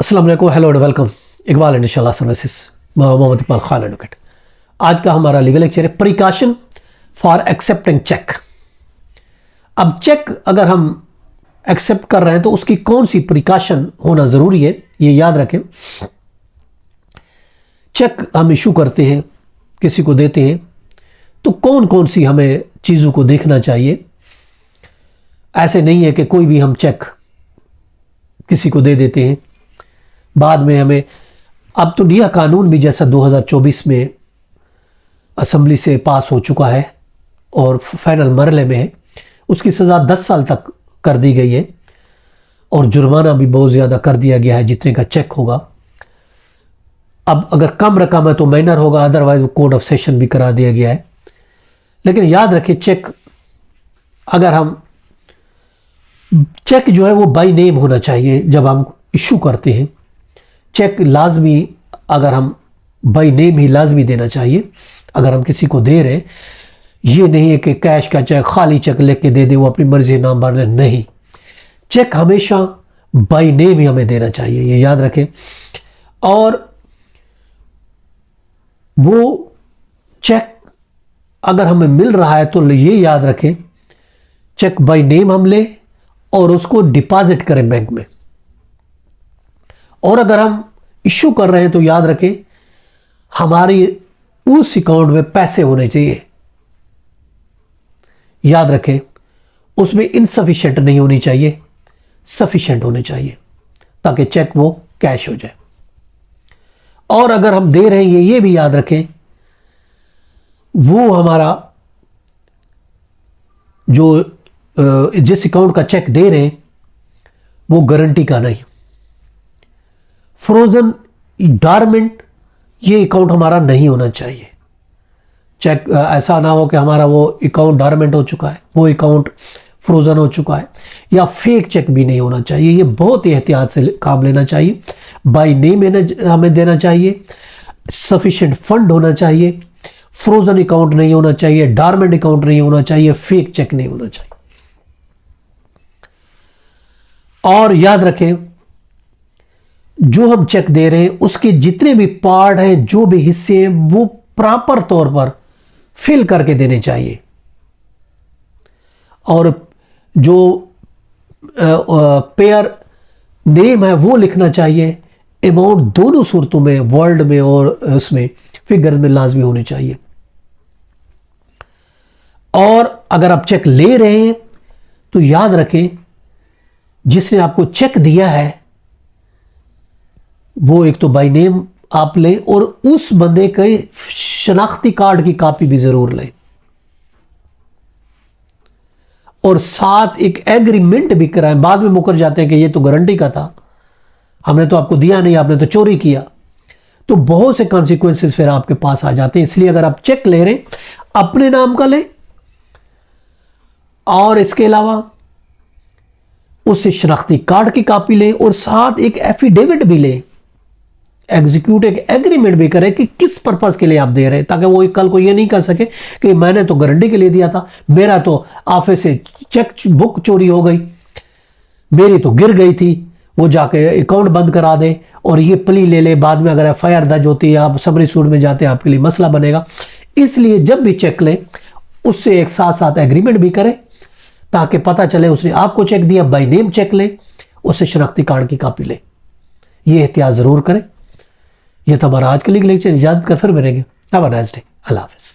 अस्सलाम वालेकुम, hello and welcome. Iqbal Inshallah services, Mohammad Iqbal Khan advocate. आज का हमारा लीगल लेक्चर है प्रिकॉशन फॉर एक्सेप्टिंग चेक। अब चेक अगर हम एक्सेप्ट कर रहे हैं तो उसकी कौन सी प्रिकॉशन होना ज़रूरी है, ये याद रखें। चेक हम इशू करते हैं, किसी को देते हैं, तो कौन कौन सी हमें चीज़ों को देखना चाहिए। ऐसे नहीं है कि कोई भी हम चेक किसी को दे देते हैं, बाद में हमें। अब तो नया कानून भी जैसा 2024 में असेंबली से पास हो चुका है और फाइनल मरहले में है, उसकी सज़ा 10 साल तक कर दी गई है और जुर्माना भी बहुत ज़्यादा कर दिया गया है जितने का चेक होगा। अब अगर कम रकम है तो माइनर होगा, अदरवाइज कोड ऑफ सेशन भी करा दिया गया है। लेकिन याद रखिए, चेक अगर हम चेक जो है वो बाय नेम होना चाहिए जब हम इशू करते हैं। चेक लाजमी, अगर हम बाय नेम ही लाजमी देना चाहिए अगर हम किसी को दे रहे हैं। ये नहीं है कि कैश का चेक, खाली चेक लिख के दे दे, वो अपनी मर्जी नाम भर ले, नहीं। चेक हमेशा बाय नेम ही हमें देना चाहिए, ये याद रखें। और वो चेक अगर हमें मिल रहा है तो ये याद रखें, चेक बाय नेम हम लें और उसको डिपॉजिट करें बैंक में। और अगर हम इशू कर रहे हैं तो याद रखें, हमारी उस अकाउंट में पैसे होने चाहिए। याद रखें, उसमें इनसफिशिएंट नहीं होनी चाहिए, सफिशिएंट होने चाहिए, ताकि चेक वो कैश हो जाए। और अगर हम दे रहे हैं, ये भी याद रखें, वो हमारा जो जिस अकाउंट का चेक दे रहे हैं वो गारंटी का नहीं। फ्रोजन डॉर्मेंट ये अकाउंट हमारा नहीं होना चाहिए। चेक ऐसा ना हो कि हमारा वो अकाउंट डॉर्मेंट हो चुका है, वो अकाउंट फ्रोजन हो चुका है, या फेक चेक भी नहीं होना चाहिए। ये बहुत ही एहतियात से काम लेना चाहिए। बाय नेम हमें देना चाहिए, सफिशिएंट फंड होना चाहिए, फ्रोजन अकाउंट नहीं होना चाहिए, डॉर्मेंट अकाउंट नहीं होना चाहिए, फेक चेक नहीं होना चाहिए। और याद रखें, जो हम चेक दे रहे हैं उसके जितने भी पार्ट हैं, जो भी हिस्से हैं, वो प्रॉपर तौर पर फिल करके देने चाहिए। और जो पेयर नेम है वो लिखना चाहिए। अमाउंट दोनों सूरतों में, वर्ल्ड में और उसमें फिगर्स में लाजमी होने चाहिए। और अगर आप चेक ले रहे हैं तो याद रखें, जिसने आपको चेक दिया है वो एक तो बाय नेम आप लें, और उस बंदे के शनाख्ती कार्ड की कॉपी भी जरूर लें, और साथ एक एग्रीमेंट भी कराएं। बाद में मुकर जाते हैं कि ये तो गारंटी का था, हमने तो आपको दिया नहीं, आपने तो चोरी किया, तो बहुत से कॉन्सिक्वेंसेस फिर आपके पास आ जाते हैं। इसलिए अगर आप चेक ले रहे हैं, अपने नाम का लें, और इसके अलावा उससे शनाख्ती कार्ड की कॉपी लें, और साथ एक एफिडेविट भी लें, एग्जीक्यूट एक एग्रीमेंट भी करें कि किस पर्पस के लिए आप दे रहे हैं, ताकि वो कल को ये नहीं कह सके कि मैंने तो गारंटी के लिए दिया था, मेरा तो ऑफिस से चेक बुक चोरी हो गई, मेरी तो गिर गई थी, वो जाके अकाउंट बंद करा दे और ये प्ली ले ले। बाद में अगर एफआईआर दर्ज होती है, आप समरी सूट में जाते हैं, आपके लिए मसला बनेगा। इसलिए जब भी चेक लें, उससे एक साथ साथ एग्रीमेंट भी करें, ताकि पता चले उसने आपको चेक दिया। बाय नेम चेक लें, उससे शनाख्ती कार्ड की कॉपी लें। ये एहतियात जरूर करें। यह तो हमारा आज का लीगल लेक्चर। इजाजत कर फिर मिलेंगे। Have a nice day. अल्लाह हाफिज़।